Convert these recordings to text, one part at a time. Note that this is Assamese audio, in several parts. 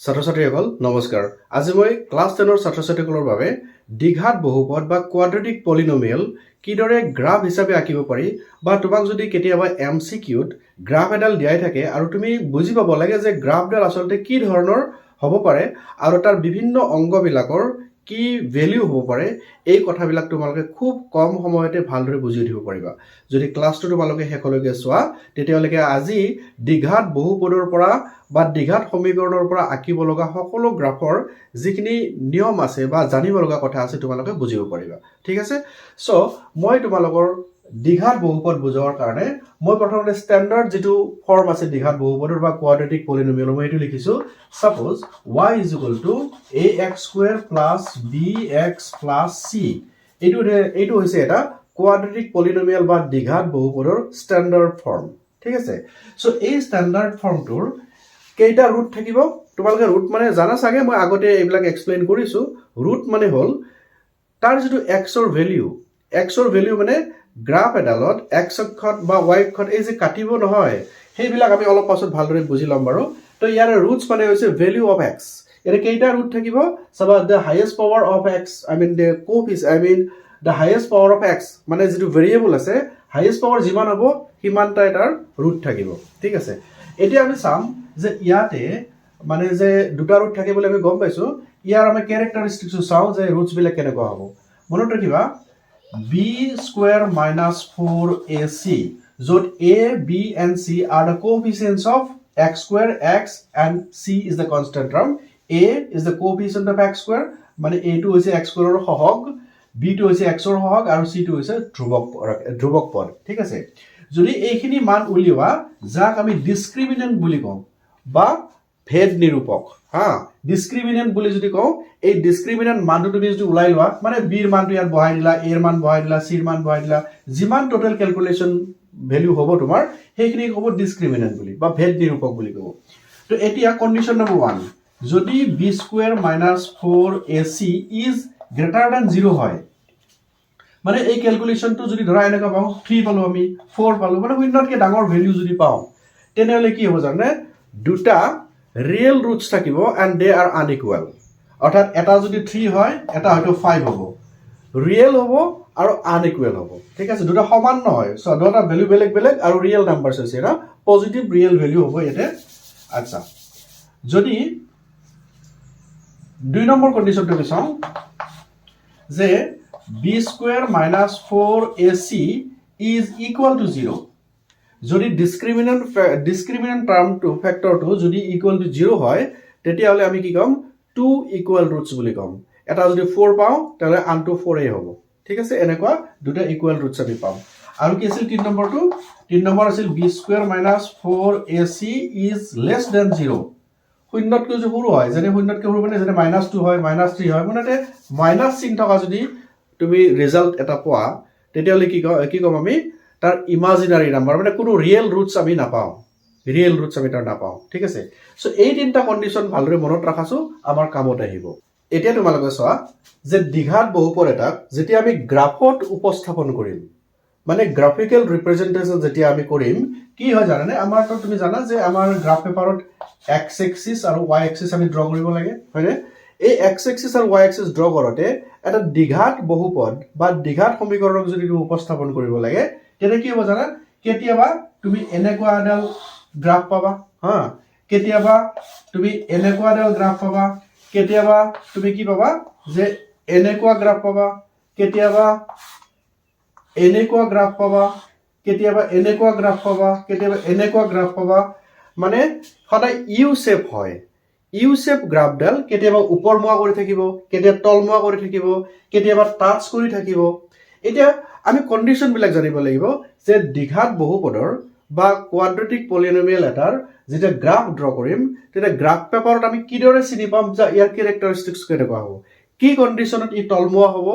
ছাত্ৰ-ছাত্ৰীসকল নমস্কাৰ। আজি মই ক্লাছ 10 ৰ ছাত্ৰ-ছাত্ৰীসকলৰ বাবে দ্বিঘাত বহুপদ বা কোৱাড্ৰেটিক পলিনোমিয়েল কিদৰে গ্ৰাফ হিচাপে আঁকিব পাৰি বা তোমাক যদি কেতিয়াবা MCQত গ্ৰাফ এডাল দিয়াই থাকে আৰু তুমি বুজি পাব লাগে যে গ্ৰাফডাল আচলতে কি ধৰণৰ হ'ব পাৰে আৰু তাৰ বিভিন্ন অংগবিলাকৰ কি ভ্যালু হ'ব পাৰে এই কথাবিলাক তোমালোকে খুব কম সময়তে ভালদৰে বুজি উঠিব পাৰিবা। যদি ক্লাছটো তোমালোকে শেষলৈকে চোৱা তেতিয়ালৈকে আজি দ্বিঘাত বহুপদৰ পৰা বা দ্বিঘাত সমীকৰণৰ পৰা আঁকিব লগা সকলো গ্ৰাফৰ যিখিনি নিয়ম আছে বা জানিব লগা কথা আছে তোমালোকে বুজিব পাৰিবা। ঠিক আছে? সো মই তোমালোকৰ দ্বিঘাত বহুপদ বুজোৱাৰ কাৰণে মই প্ৰথমতে ষ্টেণ্ডাৰ্ড যেটো ফৰ্ম আছে দ্বিঘাত বহুপদৰ বা কোৱাড্ৰেটিক পলিনোমিয়েল মই এটো লিখিছো। Suppose y = ax² + bx + c এইটো হৈছে এটা কোৱাড্ৰেটিক পলিনোমিয়েল বা দ্বিঘাত বহুপদৰ ষ্টেণ্ডাৰ্ড ফৰ্ম। ঠিক আছে? সো এই ষ্টেণ্ডাৰ্ড ফৰ্মটোৰ কেইটা ৰুট থাকিব তোমালোকে ৰুট মানে জানা চাগে মই আগতে এইবিলাক এক্সপ্লেইন কৰিছো। ৰুট মানে হল তাৰ যেটো x ৰ ভ্যালু মানে গ্ৰাফ এডালত x অক্ষত বা y অক্ষত এই যে কাটিব নহয় সেইবিলাক আমি অলপ পাছত ভালদৰে বুজি লম বাৰু। তো ইয়াৰ ৰুটস মানে হৈছে ভ্যালু অফ x। এনে কেইটা ৰুট থাকিব চাবা the highest power of x the highest power of x মানে যেটো ভেৰিয়েবল আছে হাইয়েস্ট পাৱাৰ যিমান হ'ব সিমানটা এটাৰ ৰুট থাকিব। ঠিক আছে? এতিয়া আমি চাম যে ইয়াতে মানে যে দুটা ৰুট থাকে বুলি আমি গম পাইছো। ইয়াৰ আমি ক্যাৰেক্টাৰিস্টিক্স চাও যে ৰুটস বিলাক কেনেকুৱা হ'ব। মনত ৰাখিবা b² - 4ac যত a b and c are the coefficients of x² x and c is the constant term. a is the coefficient of x² মানে a টো হৈছে x² ৰ সহগ, b টো হৈছে x ৰ সহগ আৰু c টো হৈছে ধ্ৰুবক পদ। ঠিক আছে? যদি এইখিনি মান উলিওৱা যাক আমি ডিসক্ৰিমিনেন্ট বুলি কওঁ বা ভেদ নিৰূপক ডিসক্ৰিমিনেন্ট বুলি যদি কওঁ এই ডিসক্ৰিমিনেন্ট মানটো তুমি যদি উলাই লোৱা মানে b ৰ মানটো ইয়াত বহাই দিলা, a ৰ মান বহাই দিলা, c ৰ মান বহাই দিলা, যিমান টোটাল ক্যালকুলেশন ভ্যালু হ'ব তোমাৰ সেইখিনি হ'ব ডিসক্ৰিমিনেন্ট বুলি বা ভেদ নিৰূপক বুলি কব। তো এতিয়া কন্ডিশন নম্বৰ 1 যদি b² - 4ac is greater than 0 হয় মানে এই ক্যালকুলেশনটো যদি ধৰা এনেকা পাও 3 পালো আমি 4 পালো মানে শূন্যতকে ডাঙৰ ভ্যালু যদি পাও তেনেহলে কি হ'ব জানে দুটা ৰিয়েল ৰুটস থাকিব and they are unequal। অৰ্থাৎ এটা যদি 3 হয় এটা হয়তো 5 হ'ব, ৰিয়েল হ'ব আৰু আনইকুৱেল হ'ব। ঠিক আছে? দুটা সমান নহয়, সো দুটা ভ্যালু বেলেগ বেলেগ আৰু ৰিয়েল নাম্বাৰছ আছে না পজিটিভ ৰিয়েল ভ্যালু হ'ব ইয়াতে। আচ্ছা যদি 2 নম্বৰ কন্ডিশনটো চাও যে b² - 4ac is equal to 0 যদি ডিসক্ৰিমিনেন্ট টাৰ্মটো ফ্যাক্টৰটো যদি ইকুয়াল টু 0 হয় তেতিয়াহলে আমি কি কম 2 ইকুয়াল ৰুটস বুলি কম। এটা যদি 4 পাও তাহলে আনটো 4 এ হ'ব। ঠিক আছে? এনেকুৱা দুটা ইকুয়াল ৰুটস আমি পাম। আৰু কি আছিল 3 নম্বৰটো 3 নম্বৰ আছিল b² - 4ac is less than 0 শূন্যতকৈ যদি সৰু হয় যেনে শূন্যতকৈ সৰু মানে যেনে -2 হয় -3 হয় মানে মাইনাস চিন থকা যদি তুমি ৰিজাল্ট এটা পোৱা তেতিয়াহলে কি কম আমি তাৰ ইমাজিনাৰী নাম্বাৰ মানে কোনো ৰিয়েল ৰুটস আমি নাপাও, তাৰ নাপাও। ঠিক আছে? সো এই তিনটা কন্ডিশন ভালদৰে মনত ৰাখাছো আমাৰ কামত আহিব। এতিয়া তোমালোকে চোৱা যে দ্বিঘাত বহুপদ এটাক যেতিয়া আমি গ্ৰাফত উপস্থাপন কৰিম মানে গ্ৰাফিক্যাল ৰিপ্ৰেজেন্টেশন যেতিয়া আমি কৰিম কি হয় জানানে আমাৰ তো তুমি জানা যে আমাৰ গ্ৰাফ পেপাৰত x এক্সিস আৰু y এক্সিস আমি ড্ৰ কৰিব লাগে হয়নে? এই x এক্সিস আৰু y এক্সিস ড্ৰ কৰোতে এটা দ্বিঘাত বহুপদ বা দ্বিঘাত সমীকৰণক যদি তুমি উপস্থাপন কৰিব লাগে তেনে কি হ'ব জানা কেতিয়াবা তুমি এনেকুৱা এডাল গ্ৰাফ পাবা কেতিয়াবা তুমি এনেকুৱা এডাল গ্ৰাফ পাবা, কেতিয়াবা তুমি কি পাবা যে এনেকুৱা গ্ৰাফ পাবা, কেতিয়াবা এনেকুৱা গ্ৰাফ পাবা, কেতিয়াবা এনেকুৱা গ্ৰাফ পাবা, কেতিয়াবা এনেকুৱা গ্ৰাফ পাবা মানে সদায় ইউ শেপ হয়। ইউ শেপ গ্ৰাফডাল কেতিয়াবা ওপৰমুৱা কৰি থাকিব, কেতিয়াবা তলমুৱা কৰি থাকিব, কেতিয়াবা টাচ কৰি থাকিব। এতিয়া আমি কন্ডিশন বিলাক জানিব লাগিব যে দ্বিঘাত বহুপদৰ বা কোৱাড্ৰেটিক পলিনোমিয়েল এটাৰ যেতিয়া গ্ৰাফ ড্ৰ কৰিম তেতিয়া গ্ৰাফ পেপাৰত আমি কিদৰে চিনি পাম যে ইয়াৰ ক্যাৰেক্টাৰিস্টিক্স কেনেকুৱা হ'ব, কি কন্ডিশনত ই তলমুৱা হ'ব,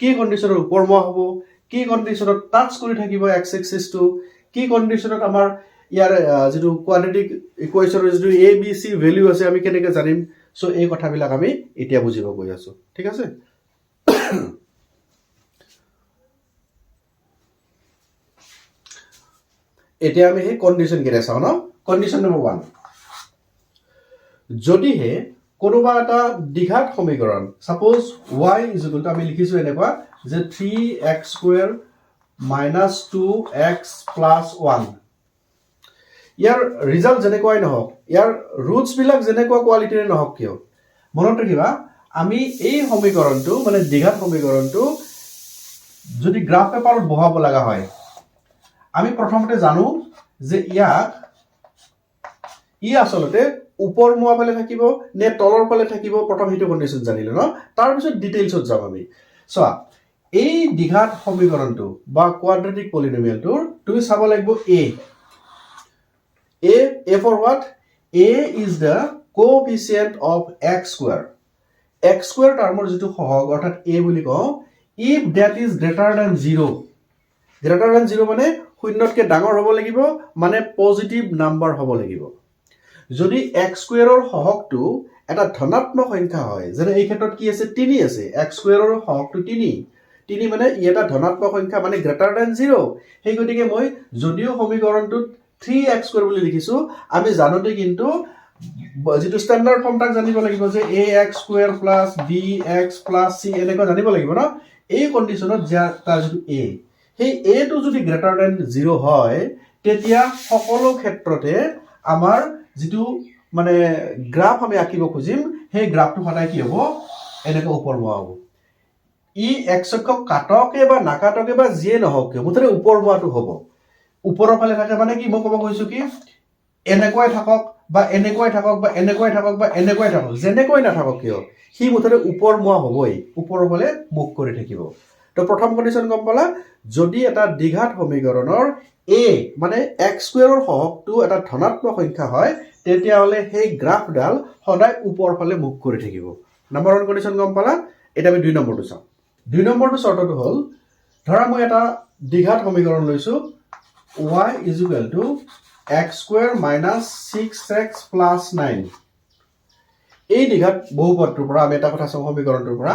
কি কন্ডিশনত ওপৰমুৱা হ'ব, কি কন্ডিশনত টাচ কৰি থাকিব x এক্সিসটো, কি কন্ডিশনত আমাৰ ইয়াৰ যেটো কোৱাড্ৰেটিক ইকুৱেচনৰ যেটো a b c ভ্যালু আছে আমি কেনেকৈ জানিম। সো এই কথাবিলাক আমি এতিয়া বুজিব গৈ আছো। ঠিক আছে? এতিয়া আমি এই কন্ডিশন কেনে চাও ন। কন্ডিশন নম্বৰ 1 যদিহে কোনোবা এটা দ্বিঘাত সমীকৰণ suppose y is equal to আমি লিখিছো এনেকুৱা যে 3x square minus 2x plus 1 ইয়াৰ ৰিজাল্ট যেনেকুৱাই নহওক ইয়াৰ ৰুটস বিলাক যেনেকুৱা কোৱালিটিৰ নহওক কিয় মনত ৰাখিবা আমি এই সমীকৰণটো মানে দ্বিঘাত সমীকৰণটো যদি গ্ৰাফ পেপাৰত বহাব লগা হয় আমি প্ৰথমতে জানো যে ই আসলতে উপৰ মুৱা ফালে থাকিব নে তলৰ ফালে থাকিব প্ৰথম হিটো কন্ডিশন জানিলো ন তাৰ পিছত ডিটেইলছত যাম আমি চোৱা এই দ্বিঘাত সমীকৰণটো বা কোৱাড্ৰেটিক পলিনোমিয়েলটোৰ তুমি চাব লাগিব a for what a is the coefficient of x square টাৰ্মৰ যেটো সহগ অৰ্থাৎ a বুলি কও if that is greater than 0 মানে শূন্যতকে ডাঙৰ হ'ব লাগিব মানে পজিটিভ নাম্বাৰ হ'ব লাগিব যদি x স্কয়াৰৰ সহগটো এটা ধনাত্মক সংখ্যা হয় যেনে এই ক্ষেত্ৰত কি আছে 3 আছে x স্কয়াৰৰ সহগটো 3 মানে ই এটা ধনাত্মক সংখ্যা মানে গ্ৰেটাৰ দ্যান 0 সেই গতিকে মই যদিও সমীকৰণটোত 3x স্কয়াৰ বুলি লিখিছো আমি জানোতে কিন্তু যেটো স্ট্যান্ডাৰ্ড ফৰ্মটাক জানিব লাগিব যে ax square plus bx plus c এনেকৈ জানিব লাগিব ন এই কন্ডিশনত যে তাৰ যেটো a সেই a টো যদি গ্ৰেটাৰ দ্যান 0 হয় তেতিয়া সকলো ক্ষেত্ৰতে আমাৰ যেটো মানে গ্ৰাফ আমি আঁকিব খুজিম সেই গ্ৰাফটো সদায় কি হ'ব এনেকৈ ওপৰ মুৱা হ'ব ই x অক্ষক কাটকে বা নাকাটকে বা যিয়ে নহওক মুঠতে ওপৰ মুৱাটো হ'ব ওপৰৰ ফালে থাকে মানে কি মই ক'ব কৈছো কি এনেকৈ থাকক বা এনেকৈ থাকক বা এনেকৈ থাকক বা এনেকৈ থাকক যেনেকৈ নাথাকক কিয় হি মুঠতে ওপৰ মুৱা হ'বই ওপৰৰ ফালে মুখ কৰি থাকিব তো প্ৰথম কন্ডিশন গম পালা যদি এটা দ্বিঘাত সমীকৰণৰ a মানে x স্কয়াৰৰ সহগটো এটা ধনাত্মক সংখ্যা হয় তেতিয়া হলে সেই গ্ৰাফডাল সদায় ওপৰ ফালে মুখ কৰি থাকিব নম্বৰ 1 কন্ডিশন গম পালা এটা আমি 2 নম্বৰটো চাও 2 নম্বৰটো চৰ্তটো হ'ল ধৰা মই এটা দ্বিঘাত সমীকৰণ লৈছো y is equal to x square minus 6x plus 9 এই দ্বিঘাত বহুপদটোৰ পৰা আমি এটা কথা চাও সমীকৰণটোৰ পৰা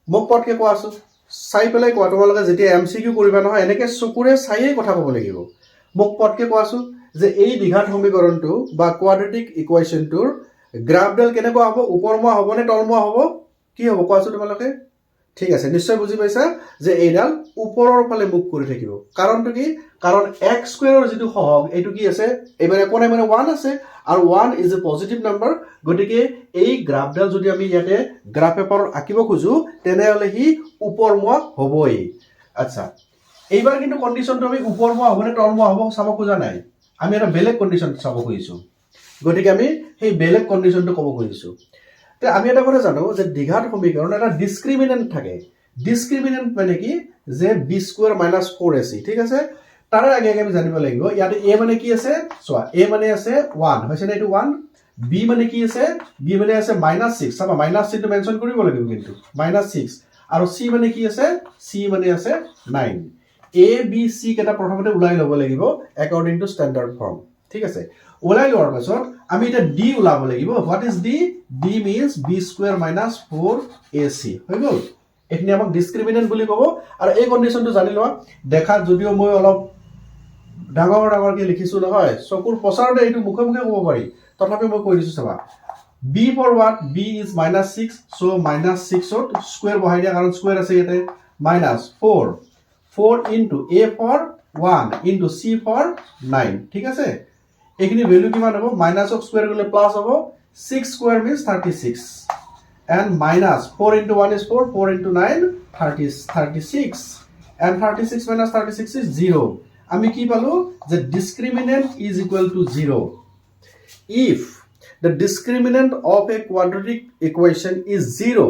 মোক পদকে কোৱা আছে চাই পেলাই কোৱা তোমালোকে যেতিয়া এমসিকিউ কৰিবা নহয় এনেকে চকুৰে চাইয়ে কথা ক'ব লাগিব মোক পদকে কোৱা আছে যে এই দ্বিঘাত সমীকৰণটো বা কোৱাড্ৰেটিক ইকুৱেশনটোৰ গ্ৰাফডাল কেনেকুৱা হ'ব ওপৰমুৱা হ'ব নে তলমুৱা হ'ব কি হ'ব কোৱাছো তোমালোকে ঠিক আছে নিশ্চয় বুজি পাইছা যে এইডাল ওপৰৰ ফালে মুখ কৰি থাকিব কাৰণটো কি কাৰণ x স্কয়াৰৰ যেটো সহগ এটো কি আছে এবাৰে কোনে মানে 1 আছে আৰু 1 ইজ এ পজিটিভ নাম্বাৰ গটিকে এই গ্ৰাফডাল যদি আমি ইয়াতে গ্ৰাফ পেপাৰত আঁকিব খুজু তেনেহলে হি ওপৰমুৱা হ'বই আচ্ছা এইবাৰ কিন্তু কন্ডিশনটো আমি ওপৰমুৱা হ'ব নে তলমুৱা হ'ব চাব খোজা নাই আমি এটা বেলেগ কন্ডিশন চাব খুজিছো গটিকে আমি সেই বেলেগ কন্ডিশনটো ক'ব খুজিছো তে আমি এটা কথা জানো যে দ্বিঘাত সমীকৰণ এটা ডিসক্ৰিমিনেন্ট থাকে ডিসক্ৰিমিনেন্ট মানে কি যে b স্কয়াৰ - 4ac ঠিক আছে তাৰে আগে আমি জানিব লাগিব ইয়াতে a মানে কি আছে চোৱা a মানে আছে 1 হৈছে না এটো 1 b মানে কি আছে b মানে আছে -6 চাবা -6 টো মেনশন কৰিব লাগিব কিন্তু -6 আৰু c মানে কি আছে c মানে আছে 9 a b c কেটা প্ৰথমতে উলাই ল'ব লাগিব according to standard form ঠিক আছে ওলাই লোৱাৰ পাছত আমি এটা d উলাব লাগিব what is d d means b square minus 4ac হৈ গল এখিনি আমাক ডিসক্ৰিমিনেন্ট বুলি ক'ব আৰু এই কন্ডিশনটো জানি লোৱা দেখা যদিও মই অলপ ডাঙৰকে লিখিছো নহয় চকুৰ পছাৰতে এইটো মুখে মুখে ক'ব পাৰি তথাপি মই কৈ দিছো চাবা b for what b is -6 so -6 to square বহাই দিয়া কাৰণ স্কয়াৰ আছে ইয়াতে -4 into a for 1 into c for 9 ঠিক আছে এখিনি ভ্যালু কিমান হ'ব মাইনাস অফ স্কয়ার গলে প্লাস হ'ব 6 square means 36 and minus 4 into 1 is 4 into 9 36 and 36 minus 36 is 0 আমি কি পালো যে discriminant is equal to 0 if the discriminant of a quadratic equation is 0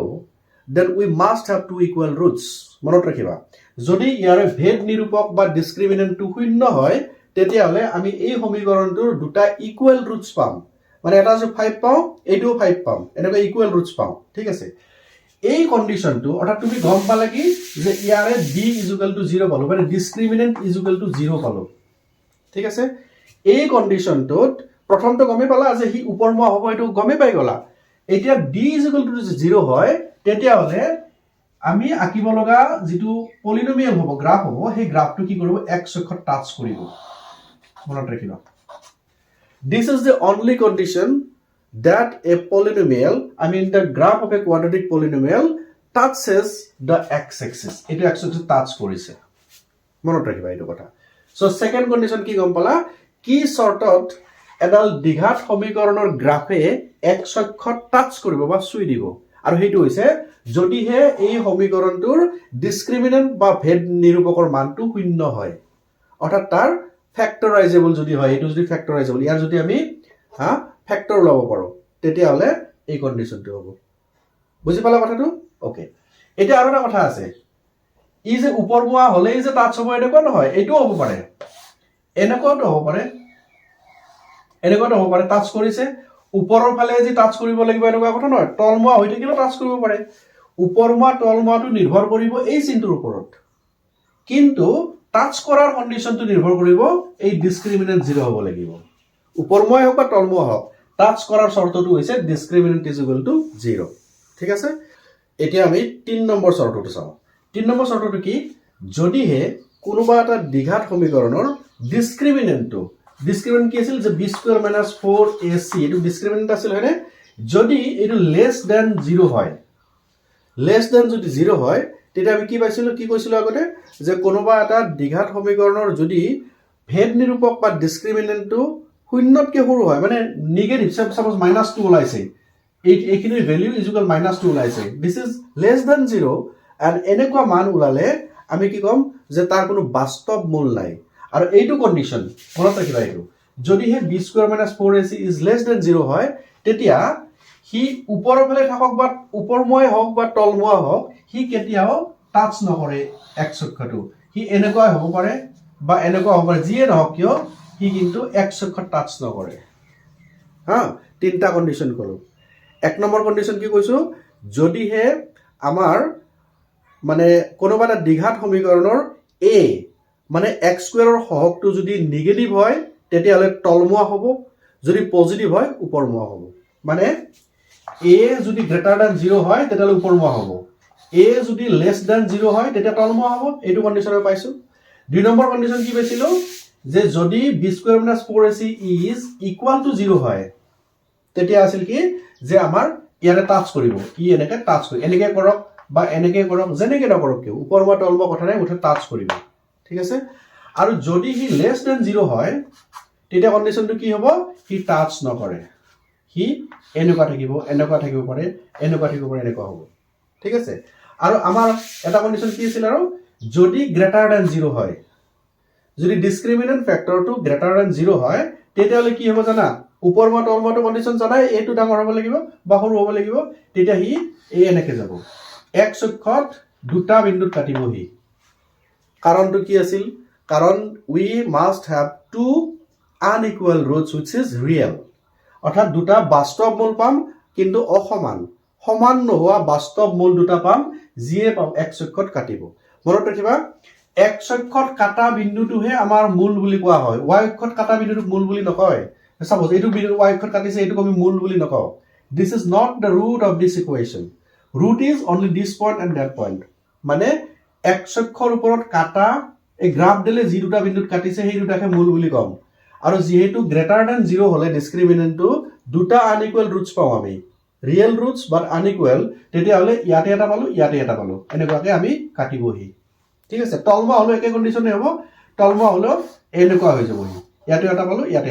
then we must have two equal roots মনত ৰাখিবা যদি ইয়াৰে ভেদ নিৰূপক বা discriminant টো শূন্য হয় তেতিয়া হলে আমি এই সমীকৰণটোৰ দুটা ইকুৱেল ৰুটস পাম মানে এটা যে 5 পাও এইটো 5 পাম এনেকৈ ইকুৱেল ৰুটস পাও ঠিক আছে এই কন্ডিশনটো অৰ্থাৎ তুমি গম পালা কি যে ইয়াৰে d = 0 পালো মানে ডিসক্ৰিমিনেন্ট = 0 পালো ঠিক আছে এই কন্ডিশনটোত প্ৰথমটো গমে পালা যে হি ওপৰমুৱা হ'ব এটো গমে পাই গলা এতিয়া d = 0 হয় তেতিয়া হলে আমি আঁকিব লগা যেটো পলিনোমিয়েল হ'ব গ্ৰাফ হ'ব সেই গ্ৰাফটো কি কৰিব x অক্ষত টাচ কৰিব মনত ৰাখিবা this is the only condition that a polynomial, I mean the graph of a quadratic polynomial touches the x-axis. এইটো x-axis টাচ কৰিছে মনত ৰাখিবা এইটো কথা সো সেকেন্ড কন্ডিশন কি গম পালা কি শৰ্টত এডাল দ্বিঘাত সমীকৰণৰ গ্ৰাফে x অক্ষ টাচ কৰিব বা চুই দিব আৰু হেইটো হৈছে যদিহে এই সমীকৰণটোৰ ডিসক্ৰিমিনেন্ট বা ভেদ নিৰূপকৰ মানটো শূন্য হয় অৰ্থাৎ তাৰ ফ্যাক্টৰাইজেবল যদি হয় এটো যদি ফ্যাক্টৰাইজেবল ইয়াৰ যদি আমি ফ্যাক্টৰ লব পাৰো তেতিয়া হলে এই কন্ডিশনটো হ'ব বুজি পালা কথাটো ওকে এটা আৰু এটা কথা আছে ই যে উপৰমুৱা হলেই যে টাচ হ'ব এনেকুৱা নহয় এইটো হ'ব পাৰে এনেকুৱাটো হ'ব পাৰে টাচ কৰিছে ওপৰৰ ফালে যে টাচ কৰিব লাগিব এনেকুৱা কথা নহয় তলমুৱা হৈ থাকিলে টাচ কৰিব পাৰে উপৰমুৱা তলমুৱাটো নিৰ্ভৰ কৰিব এই চিনটোৰ ওপৰত কিন্তু টাচ কৰাৰ কন্ডিশনটো নিৰ্ভৰ কৰিব এই ডিসক্ৰিমিনেন্ট 0 হ'ব লাগিব উপৰমুৱা হোক বা তলমুৱা হোক টাচ কৰাৰ শৰ্তটো হৈছে ডিসক্ৰিমিনেন্ট ইজ ইকুৱেল টু 0 ঠিক আছে এতিয়া আমি 3 নম্বৰ শৰ্তটো চাওঁ 3 নম্বৰ শৰ্তটো কি যদিহে কোনোবা এটা দ্বিঘাত সমীকৰণৰ ডিসক্ৰিমিনেন্টটো ডিসক্ৰিমিনেন্ট কি আছিল যে b² - 4ac এটো ডিসক্ৰিমিনেন্ট আছিল হয়নে যদি এটো লেস দেন 0 হয় লেস দেন যদি 0 হয় তেতিয়া আমি কি পাইছিলো কি কৈছিলো আগতে যে কোনোবা এটা দ্বিঘাত সমীকৰণৰ যদি ভেদ নিৰূপক বা ডিসক্ৰিমিনেন্টটো শূন্যতকৈ সৰু হয় মানে নেগেটিভ সাপোজ -2 ওলাইছে এইখিনিৰ ভ্যালু ইজ ইকুৱেল -2 ওলাইছে this is less than 0 and এনেকুৱা মান ওলালে আমি কি কম যে তাৰ কোনো বাস্তৱ মূল নাই আৰু এইটো কন্ডিশন মনত ৰাখিবা এইটো যদি হে b² - 4ac is less than 0 হয় তেতিয়া হি ওপৰৰ ফালে থাকক বা উপৰমুৱা হওক বা তলমুৱা হওক হি কেতিয়াও টাচ নকৰে x অক্ষটো হি এনেকুৱা হ'ব পাৰে বা এনেকুৱা হ'ব পাৰে যিয়ে নহওক কিয় হি কিন্তু x অক্ষ টাচ নকৰে তিনটা কন্ডিশন কৰো এক নম্বৰ কন্ডিশন কি কৈছো যদি হে আমাৰ মানে কোনোবা এটা দ্বিঘাত সমীকৰণৰ a মানে x² ৰ সহগটো যদি নেগেটিভ হয় তেতিয়া হলে তলমুৱা হ'ব যদি পজিটিভ হয় উপৰমুৱা হ'ব মানে a যদি গ্ৰেটাৰ দেন 0 হয় তেতিয়া হলে উপৰমুৱা হ'ব a যদি লেস দেন 0 হয় তেতিয়া তলমুৱা হ'ব এইটো কন্ডিশন পাইছো দুই নম্বৰ কন্ডিশন কি পাইছিলো যে যদি b² - 4ac is equal to 0 হয় তেতিয়া আছিল কি যে আমাৰ ইয়াৰে টাচ কৰিব ই এনেকে টাচ কৰিব এনেকে কৰক বা এনেকে কৰক যেনেকে নকৰক কিয় উপৰমুৱা তলমুৱা কথা নাই উঠে টাচ কৰিব ঠিক আছে আৰু যদি হি লেস দেন 0 হয় তেতিয়া কন্ডিশনটো কি হ'ব হি টাচ নকৰে হি এনেকুৱা থাকিব পাৰে এনেকুৱা হ'ব ঠিক আছে আৰু আমাৰ এটা কন্ডিশন কি আছিল আৰু যদি গ্ৰেটাৰ দেন 0 হয় যদি ডিসক্ৰিমিনেন্ট ফ্যাক্টৰটো গ্ৰেটাৰ দেন 0 হয় তেতিয়া হলে কি হ'ব জানা উপৰমুৱা তলমুৱাটো কন্ডিশন জানাই এটো ডাঙৰ হ'ব লাগিব বা সৰু হ'ব লাগিব তেতিয়া হি এনেকে যাব x অক্ষত দুটা বিন্দুত কাটিব হি কাৰণটো কি আছিল কাৰণ we must have two unequal roots which is real অৰ্থাৎ দুটা বাস্তৱ মূল পাম কিন্তু অসমান সমান নোহোৱা বাস্তৱ মূল দুটা পাম যিয়ে পাম x অক্ষত কাটিব মনত ৰাখিবা x অক্ষত কাটা বিন্দুটোহে আমাৰ মূল বুলি কোৱা হয় y অক্ষত কাটা বিন্দুটো মূল বুলি নকয় সাপোজ এইটো বিন্দু y অক্ষত কাটিছে এইটো আমি মূল বুলি নকওঁ this is not the root of this equation root is only this point and that point মানে x অক্ষৰ ওপৰত কাটা এই গ্ৰাফ দিলে যি দুটা বিন্দুত কাটিছে সেই দুটাকে মূল বুলি কম আৰু যেহেতু গ্ৰেটাৰ দেন 0 হলে ডিসক্ৰিমিনেন্টটো দুটা আনইকুৱেল ৰুটস পাও আমি ৰিয়েল ৰুটস বাট আনইকুৱেল তেতিয়া হলে ইয়াতে এটা পালো এনেকুৱাকে আমি কাটিবহি ঠিক আছে তলমুৱা হলো একে কন্ডিশনে হ'ব তলমুৱা হলো এনেকুৱা হৈ যাবহি ইয়াতে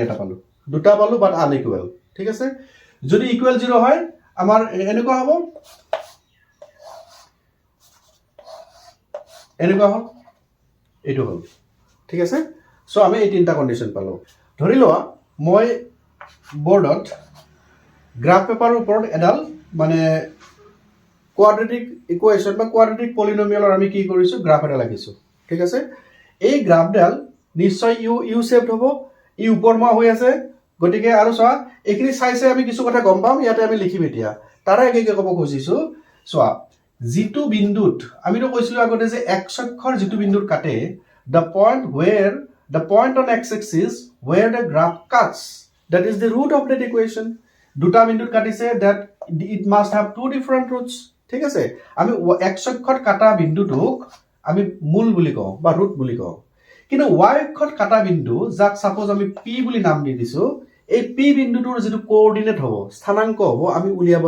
এটা পালো দুটা পালো বাট আনইকুৱেল ঠিক আছে যদি ইকুৱেল 0 হয় আমাৰ এনেকুৱা হ'ব এনেকুৱা হ'ল এইটো হ'ল ঠিক আছে সো আমি এই তিনটা কন্ডিশন পালো ধৰি লোৱা মই বোৰ্ডত গ্ৰাফ পেপাৰৰ ওপৰত এডাল মানে কোৱাড্ৰেটিক ইকুৱেশ্যন বা কোৱাড্ৰেটিক পলিনোমিয়েলৰ আমি কি কৰিছো গ্ৰাফ এটা লাগিছো ঠিক আছে এই গ্ৰাফডাল নিশ্চয় ইউ শেপড হ'ব ই উপৰমুৱা হৈ আছে গতিকে আৰু চোৱা এইখিনি চাইছে আমি কিছু কথা গম পাম ইয়াতে আমি লিখিম এতিয়া তাৰে একে ক'ব খুজিছো চোৱা যিটো বিন্দুত আমিতো কৈছিলো আগতে যে x অক্ষৰ যিটো বিন্দুত কাটে the point on x-axis where the graph cuts that is the root of that equation দুটা বিন্দুত কাটিছে that it must have two different roots ঠিক আছে আমি x অক্ষত কাটা বিন্দুটোক আমি মূল বুলি কওঁ বা ৰুট বুলি কওঁ কিন্তু y অক্ষত কাটা বিন্দু যাক সাপোজ আমি p বুলি নাম দি দিছো এই পি বিন্দুটোৰ যিটো কোঅৰ্ডিনেট হ'ব স্থানাংক হ'ব আমি উলিয়াব